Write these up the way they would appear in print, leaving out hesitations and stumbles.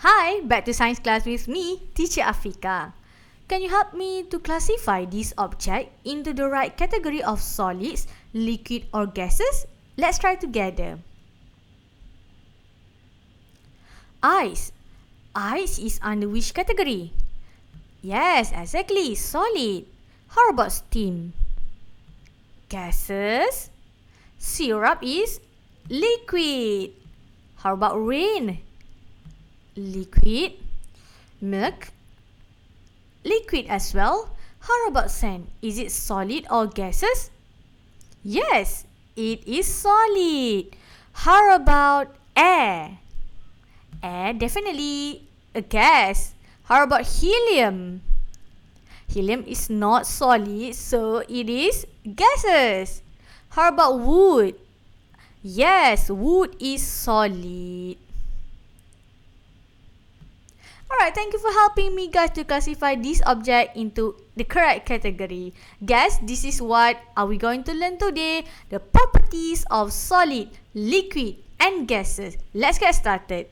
Hi, back to science class with me, Teacher Afika. Can you help me to classify this object into the right category of solids, liquid or gases? Let's try together. Ice. Ice is under which category? Yes, exactly, solid. How about steam? Gases. Syrup is liquid. How about rain? Liquid. Milk. Liquid as well. How about sand? Is it solid or gases? Yes, it is solid. How about air? Air definitely a gas. How about helium? Helium is not solid, so it is gases. How about wood? Yes, wood is solid. Alright, thank you for helping me guys to classify this object into the correct category. Guys, this is what are we going to learn today? The properties of solid, liquid and gases. Let's get started.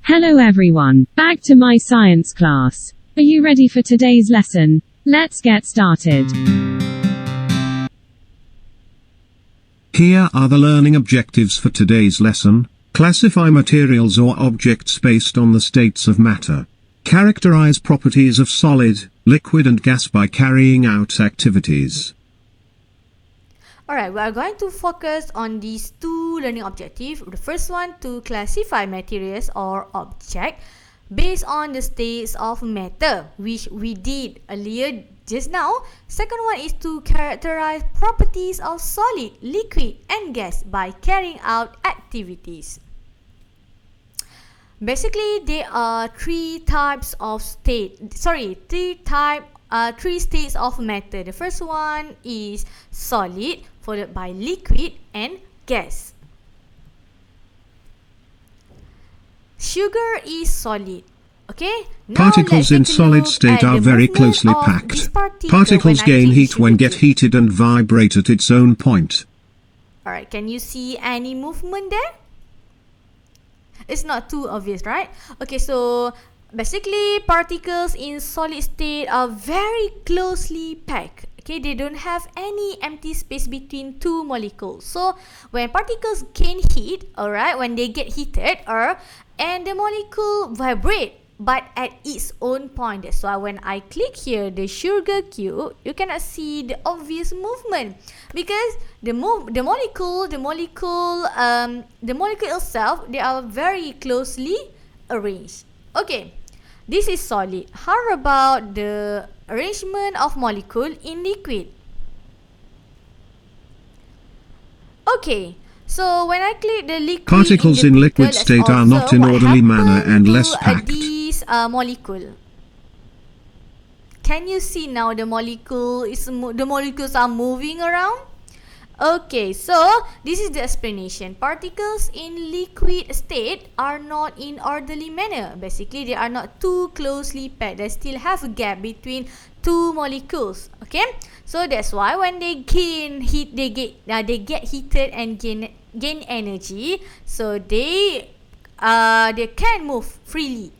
Hello everyone, back to my science class. Are you ready for today's lesson? Let's get started. Here are the learning objectives for today's lesson. Classify materials or objects based on the states of matter. Characterize properties of solid, liquid and gas by carrying out activities. Alright, we are going to focus on these two learning objectives. The first one, to classify materials or objects based on the states of matter, which we did earlier just now. Second one is to characterize properties of solid, liquid and gas by carrying out activities. Basically, there are three states of matter. The first one is solid, followed by liquid and gas. Sugar is solid. Okay? Now Particles in solid state are very closely packed. Particles gain heat when get heated and vibrate at its own point. Alright, can you see any movement there? It's not too obvious, right? Okay, so basically particles in solid state are very closely packed. Okay, they don't have any empty space between two molecules. So when particles gain heat, alright, when they get heated, and the molecule vibrate, but at its own point. That's why when I click here the sugar cube, you cannot see the obvious movement because the molecule itself, they are very closely arranged. Okay, this is solid. How about the arrangement of molecule in liquid? Okay, so when I click the liquid, particles in liquid state are not in orderly manner and less packed. This molecule. Can you see now the molecules are moving around? Okay, so this is the explanation. Particles in liquid state are not in orderly manner. Basically, they are not too closely packed. They still have a gap between two molecules. Okay, so that's why when they gain heat, they get heated and gain energy. So they can move freely.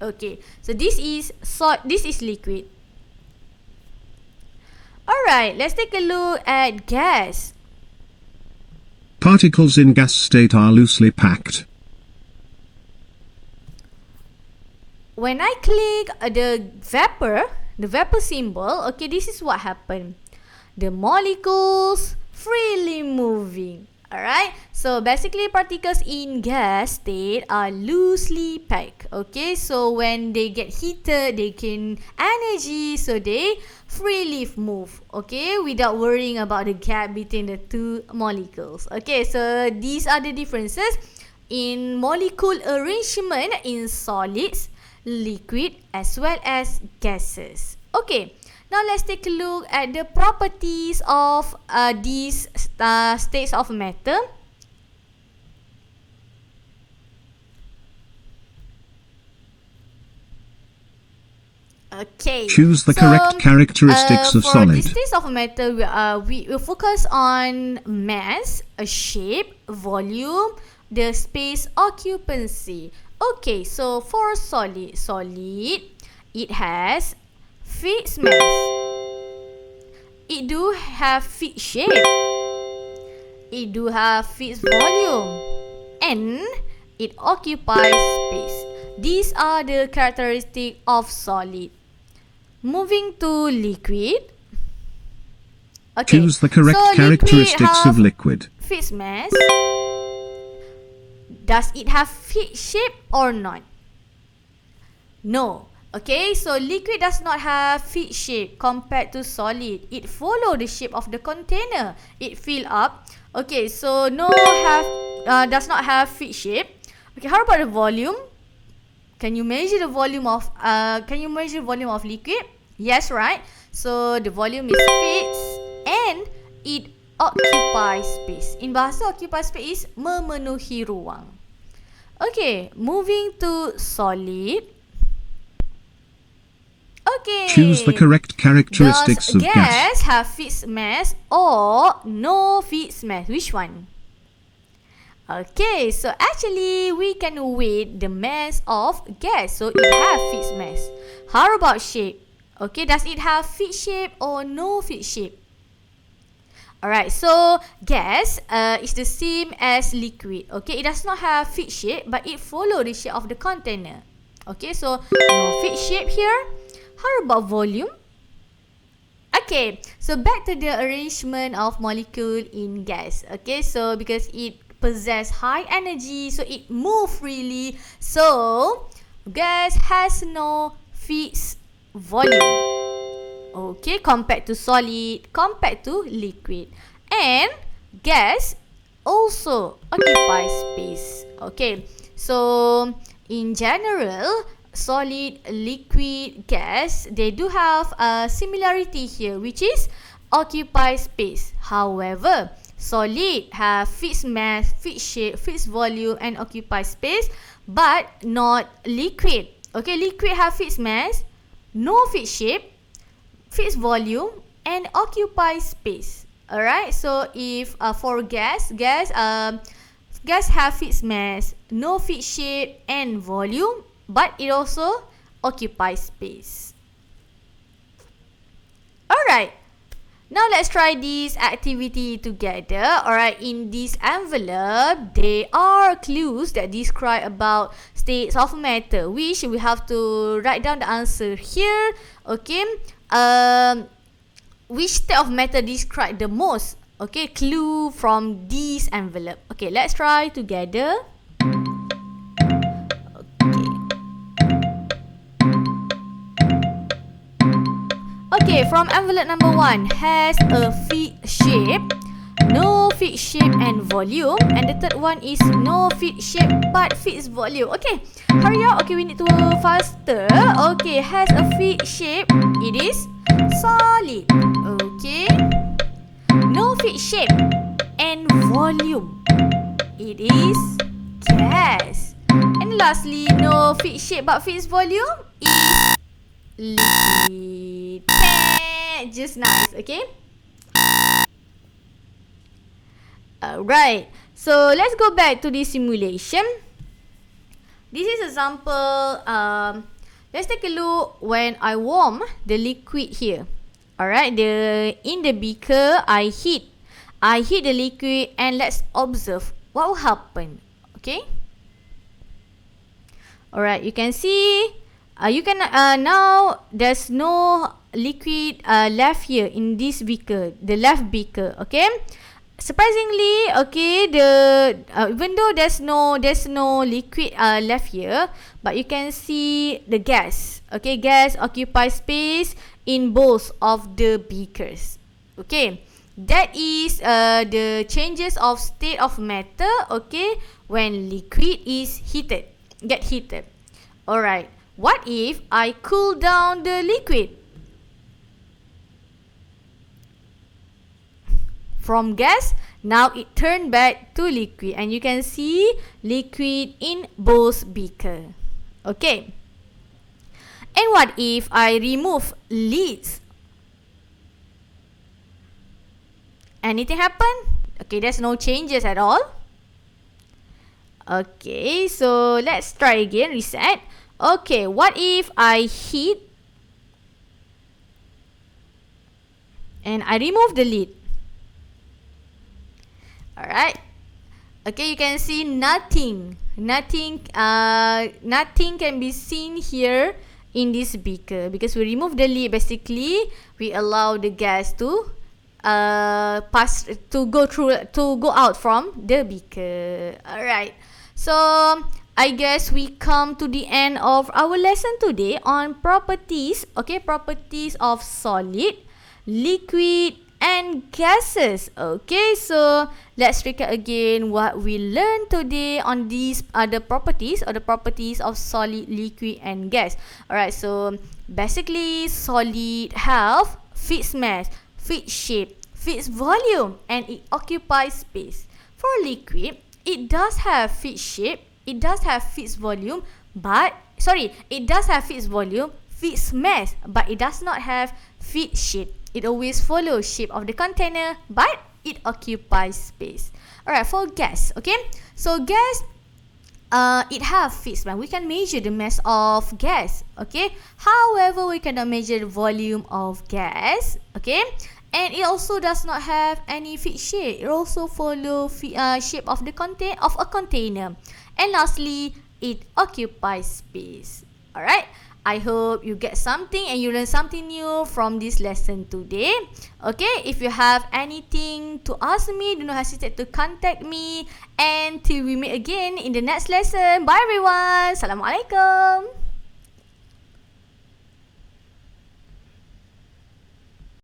Okay, so this is liquid. Alright, let's take a look at gas. Particles in gas state are loosely packed. When I click the vapor symbol, okay, this is what happened. The molecules freely moving. Alright, so basically particles in gas state are loosely packed. Okay, so when they get heated, they gain energy, so they freely move. Okay, without worrying about the gap between the two molecules. Okay, so these are the differences in molecule arrangement in solids, liquid as well as gases. Okay, now let's take a look at the properties of these states of matter. Okay. Choose the correct characteristics of for solid. this taste of matter, we will focus on mass, shape, volume, the space occupancy. Okay, so for solid, it has fixed mass. It do have fixed shape. It do have fixed volume. And it occupies space. These are the characteristics of solid. Moving to liquid. Okay. Choose the correct so characteristics of liquid. Fixed mass. Does it have fixed shape or not? No. Okay, so liquid does not have fixed shape compared to solid. It follow the shape of the container. It fill up. Okay, so does not have fixed shape. Okay, how about the volume? Can you measure the volume of liquid? Yes, right? So the volume is fixed and it occupies space. In bahasa occupy space is memenuhi ruang. Okay, moving to solid. Okay. Choose the correct characteristics Does of gas. have fixed mass or no fixed mass? Which one? Okay, so actually we can weight the mass of gas. So it have fixed mass. How about shape? Okay, does it have fixed shape or no fixed shape? Alright, so gas is the same as liquid. Okay, it does not have fixed shape, but it follow the shape of the container. Okay, so no fixed shape here. How about volume? Okay, so back to the arrangement of molecule in gas. Okay, so because it possess high energy, so it move freely. So gas has no fixed volume. Okay, compared to solid, compared to liquid. And gas also occupies space. Okay, so in general, solid, liquid, gas, they do have a similarity here, which is occupy space. However, solid have fixed mass, fixed shape, fixed volume and occupy space, but not liquid. Okay, liquid have fixed mass, no fixed shape, fixed volume and occupy space. Alright, so if for gas have fixed mass, no fixed shape and volume, but it also occupies space. Alright, now let's try this activity together. Alright, in this envelope, there are clues that describe about states of matter, which we have to write down the answer here. Okay, which state of matter describe the most? Okay, clue from this envelope. Okay, let's try together. Okay, from envelope number 1, has a fixed shape, no fixed shape and volume. And the third one is no fixed shape but fixed volume. Okay, hurry up. Okay, we need to faster. Okay, has a fixed shape, it is solid. Okay, no fixed shape and volume, it is gas. And lastly, no fixed shape but fixed volume is liquid. Just nice. Okay, alright, so let's go back to this simulation. This is example. Let's take a look when I warm the liquid here. Alright, in the beaker I heat the liquid, and let's observe what will happen. Okay, alright, you can see now there's no liquid left here in this beaker, the left beaker. Okay, surprisingly, okay, even though there's no liquid left here, but you can see the gas. Okay, gas occupies space in both of the beakers. Okay, that is the changes of state of matter. Okay, when liquid is get heated. Alright, what if I cool down the liquid? From gas, now it turned back to liquid, and you can see liquid in both beaker. Okay, And what if I remove lids? Anything happen? Okay, there's no changes at all. Okay, so let's try again, reset. Okay, what if I hit and I remove the lid? Alright. Okay, you can see nothing can be seen here in this beaker because we remove the lid. Basically, we allow the gas to go out from the beaker. Alright. So I guess we come to the end of our lesson today on properties. Okay, properties of solid, liquid, and gases. Okay, so let's recap again what we learned today on these other properties, or the properties of solid, liquid, and gas. Alright, so basically solid have fixed mass, fixed shape, fixed volume, and it occupies space. For liquid, it does have fixed shape, it does have fixed volume, it does have fixed volume, fixed mass, but it does not have fixed shape. It always follows shape of the container, but it occupies space. Alright, for gas, okay? So gas, it have fixed mass. We can measure the mass of gas, okay? However, we cannot measure the volume of gas, okay? And it also does not have any fixed shape. It also follows shape of a container. And lastly, it occupies space. Alright, I hope you get something and you learn something new from this lesson today. Okay, if you have anything to ask me, do not hesitate to contact me. And till we meet again in the next lesson. Bye everyone. Assalamualaikum.